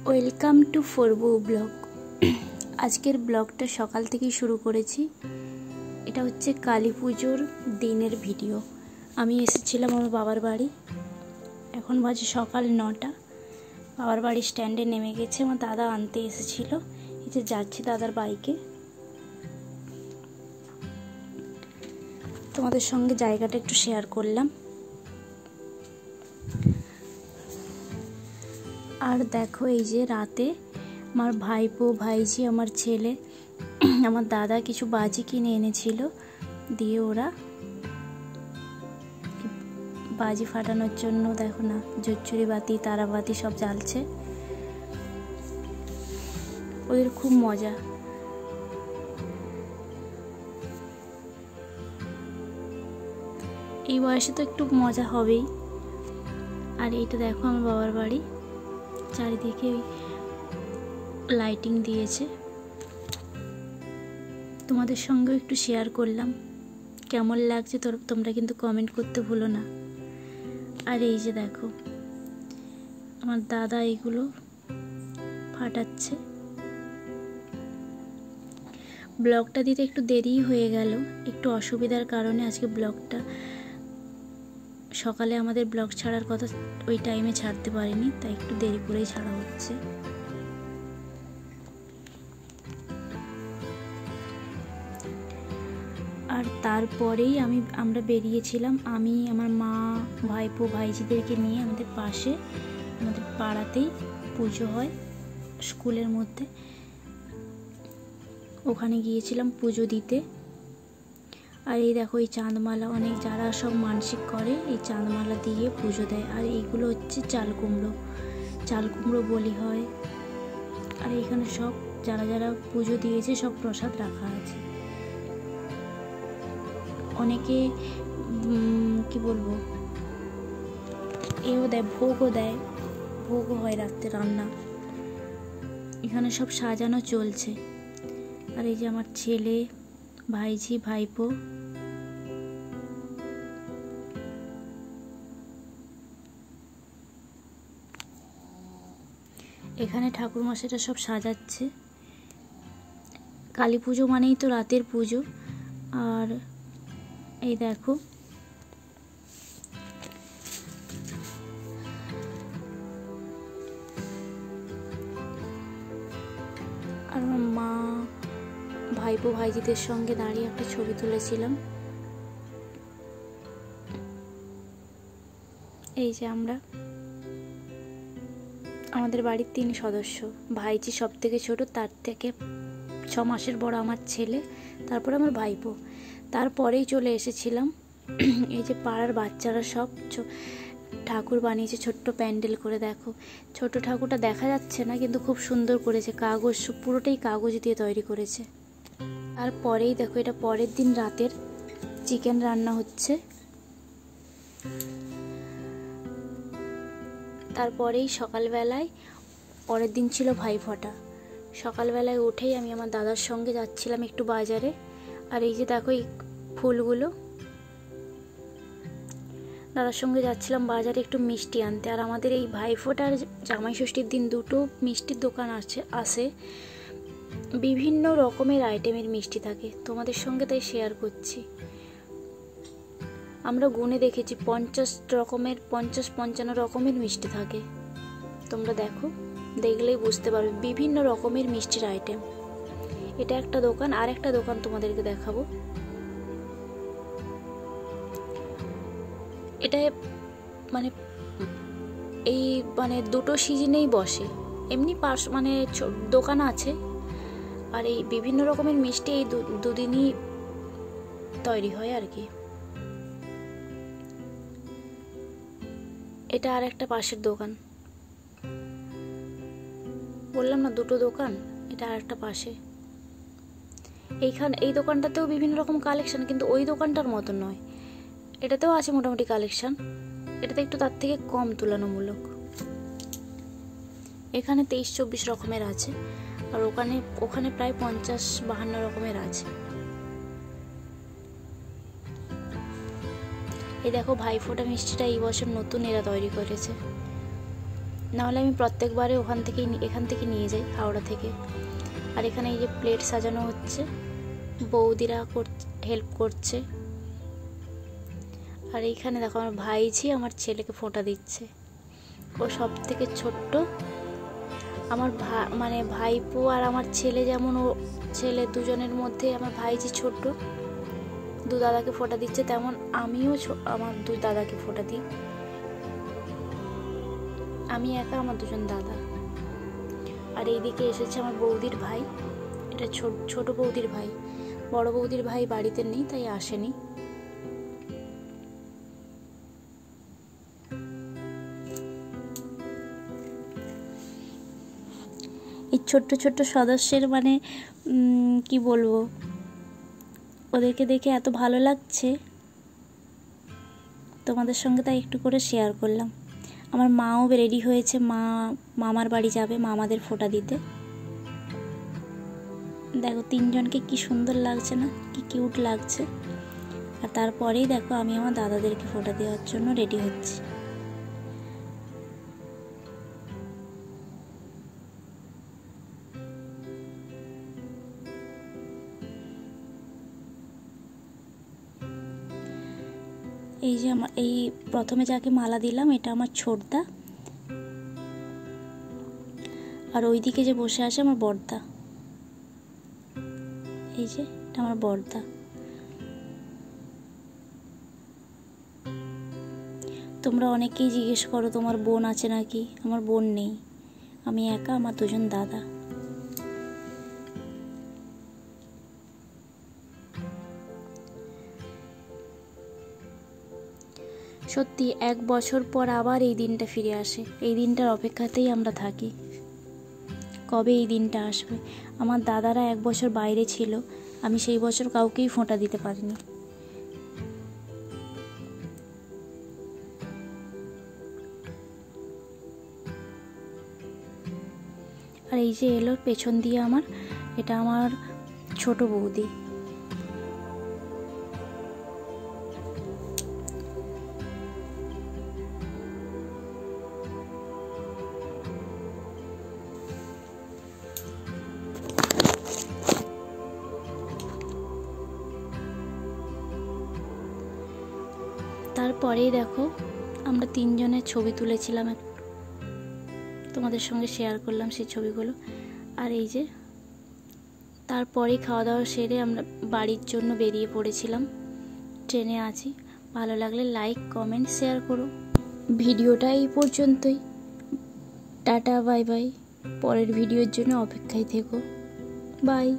Welcome to ফরবু blog. আজকের ব্লগটা সকাল থেকেই শুরু করেছি। এটা হচ্ছে কালী পুজোর দিনের ভিডিও। আমি এসেছিলাম আমার বাবার বাড়ি। এখন বাজে সকাল 9টা। বাবার বাড়ির স্ট্যান্ডে নেমে গেছে, আমার দাদা আনতে এসেছিল। এই যে যাচ্ছি দাদার বাইকে। তোমাদের সঙ্গে জায়গাটা একটু শেয়ার করলাম। আর দেখো, এই যে রাতে আমার ভাইপো, ভাইঝি, আমার ছেলে, আমার দাদা কিছু বাজি কিনে এনেছিল, দিয়ে ওরা বাজি ফাটানোর জন্য দেখো না ঝুরঝুরি বাতি, তারাবাতি সব জ্বালছে। ওদের খুব মজা। এই বয়সে তো একটু মজা হবেই। আর এইটা দেখো আমার বাবার বাড়ি, চারিদিকে লাইটিং দিয়েছে। তোমাদের সঙ্গেও একটু শেয়ার করলাম, কেমন লাগছে তোমরা কিন্তু কমেন্ট করতে ভুলো না। আর এই যে দেখো আমার দাদা এগুলো ফাটাচ্ছে। ব্লগটা দিতে একটু দেরি হয়ে গেল, একটু অসুবিধার কারণে। আজকে ব্লগটা সকালে আমাদের ব্লগ ছাড়ার কথা, ওই টাইমে ছাড়তে পারিনি, তাই একটু দেরি করেই ছাড়া হচ্ছে। আর তারপরেই আমরা বেরিয়েছিলাম, আমি, আমার মা, ভাইপো, ভাইজিদেরকে নিয়ে আমাদের পাশে, আমাদের পাড়াতেই পুজো হয় স্কুলের মধ্যে। ওখানে গিয়েছিলাম পুজো দিতে। আর এই দেখো এই চাঁদমালা, অনেক যারা সব মানসিক করে এই চাঁদমালা দিয়ে পুজো দেয়। আর এইগুলো হচ্ছে চাল কুমড়ো বলি হয়। আর এখানে সব যারা যারা পুজো দিয়েছে সব প্রসাদ রাখা আছে। অনেকে কি বলবো, এও দেয়, ভোগও হয় রাত্রে রান্না। এখানে সব সাজানো চলছে। আর এই যে আমার ছেলে, ভাইঝি, ভাইপো। এখানে ঠাকুরমশাইরা সব সাজাচ্ছে। কালী পুজো মানেই তো রাতের পুজো। আর এই দেখো আর আমার মা, ভাইপো, ভাইজিদের সঙ্গে দাঁড়িয়ে একটা ছবি তুলেছিলাম। এই যে আমাদের বাড়ির 3 সদস্য। ভাইজি সব থেকে ছোট, তার থেকে 6 মাসের বড় আমার ছেলে, তারপর আমার ভাইপো। তারপরেই চলে এসেছিলাম। এই যে পাড়ার বাচ্চারা সব ঠাকুর বানিয়েছে ছোট্ট প্যান্ডেল করে। দেখো ছোট ঠাকুরটা দেখা যাচ্ছে না, কিন্তু খুব সুন্দর করেছে। কাগজ, পুরোটাই কাগজ দিয়ে তৈরি করেছে। তারপরেই দেখো, এটা পরের দিন রাতের চিকেন রান্না হচ্ছে। তারপরেই সকালবেলায়, পরের দিন ছিল ভাইফোঁটা। সকালবেলায় উঠেই আমি আমার দাদার সঙ্গে যাচ্ছিলাম একটু বাজারে। আর এই যে দেখো এই ফুলগুলো, দাদার সঙ্গে যাচ্ছিলাম বাজারে একটু মিষ্টি আনতে। আর আমাদের এই ভাইফোঁটার জামাই ষষ্ঠীর দিন 2টো মিষ্টির দোকান আসে। বিভিন্ন রকমের আইটেমের মিষ্টি থাকে, তোমাদের সঙ্গে তাই শেয়ার করছি। আমরা গুনে দেখেছি 50-55 রকমের মিষ্টি থাকে। তোমরা দেখো, দেখলেই বুঝতে পারবে বিভিন্ন রকমের মিষ্টির আইটেম। এটা একটা দোকান। আর একটা দোকান তোমাদেরকে দেখাবো। এটা মানে 2টো সিজনেই বসে। এমনি দোকান আছে। আর এই বিভিন্ন রকমের মিষ্টি এই দুদিনই তৈরি হয় আর কি। এটা আর একটা পাশের দোকান, বললাম না 2টো দোকান, এটা আর একটা পাশে। এই দোকানটাতেও বিভিন্ন রকম কালেকশন, কিন্তু ওই দোকানটার মতো নয়। এটাতেও আছে মোটামুটি কালেকশন, এটাতে একটু তার থেকে কম তুলনামূলক। এখানে 23-24 রকমের আছে। আর ওখানে প্রায় 50-52 রকমের আছে। এই দেখো ভাইফোঁটা মিষ্টিটা এই বছর নতুন এরা তৈরি করেছে। নাহলে আমি প্রত্যেকবারে এখান থেকে নিয়ে যাই, হাওড়া থেকে। আর এখানে এই যে প্লেট সাজানো হচ্ছে, বৌদিরা হেল্প করছে। আর এইখানে দেখো আমার ভাইঝি আমার ছেলেকে ফোঁটা দিচ্ছে। ও সব থেকে ছোট্ট। আমার মানে ভাইপো আর আমার ছেলে যেমন, ও ছেলে দুজনের মধ্যে আমার ভাইঝি ছোট, দু দাদাকে ফোঁটা দিচ্ছে, তেমন আমিও আমার দুই দাদাকে ফোঁটা দিই। আমি একা, আমার দুজন দাদা। আর এইদিকে এসেছে আমার বৌদির ভাই, এটা ছোট বৌদির ভাই। বড় বৌদির ভাই বাড়িতে নেই, তাই আসেনি। এই ছোট্ট ছোট্ট সদস্যের মানে কি বলবো, ওদেরকে দেখে এত ভালো লাগছে তোমাদের সঙ্গে, তাই একটু করে শেয়ার করলাম। আমার মাও রেডি হয়েছে, মামার বাড়ি যাবে মামাদের ফোঁটা দিতে। দেখো তিনজনকে কি সুন্দর লাগছে না, কি কিউট লাগছে। আর তারপরেই দেখো আমি আমার দাদাদেরকে ফোঁটা দেওয়ার জন্য রেডি হচ্ছি। এই যে আমার এই প্রথমে যাকে মালা দিলাম, এটা আমার ছোটদা। আর ওইদিকে যে বসে আছে আমার বড়দা, এই যে এটা আমার বড়দা। তোমরা অনেকেই জিজ্ঞেস করো তোমার বোন আছে নাকি? আমার বোন নেই, আমি একা, আমার দুজন দাদা। সত্যি 1 বছর পর আবার এই দিনটা ফিরে আসে। এই দিনটার অপেক্ষাতেই আমরা থাকি, কবে এই দিনটা আসবে। আমার দাদারা 1 বছর বাইরে ছিল, আমি সেই বছর কাউকেই ফোঁটা দিতে পারিনি। আর এই যে এলো পেছন দিয়ে আমার, এটা আমার ছোট বৌদি। তারপরেই দেখো আমরা তিনজনের ছবি তুলেছিলাম, তোমাদের সঙ্গে শেয়ার করলাম সেই ছবিগুলো। আর এই যে তারপরেই খাওয়া দাওয়া সেরে আমরা বাড়ির জন্য বেরিয়ে পড়েছিলাম, ট্রেনে আছি। ভালো লাগলে লাইক, কমেন্ট, শেয়ার করো। ভিডিওটা এই পর্যন্তই। Tata, bye bye. পরের ভিডিওর জন্য অপেক্ষায় থেকো। বাই।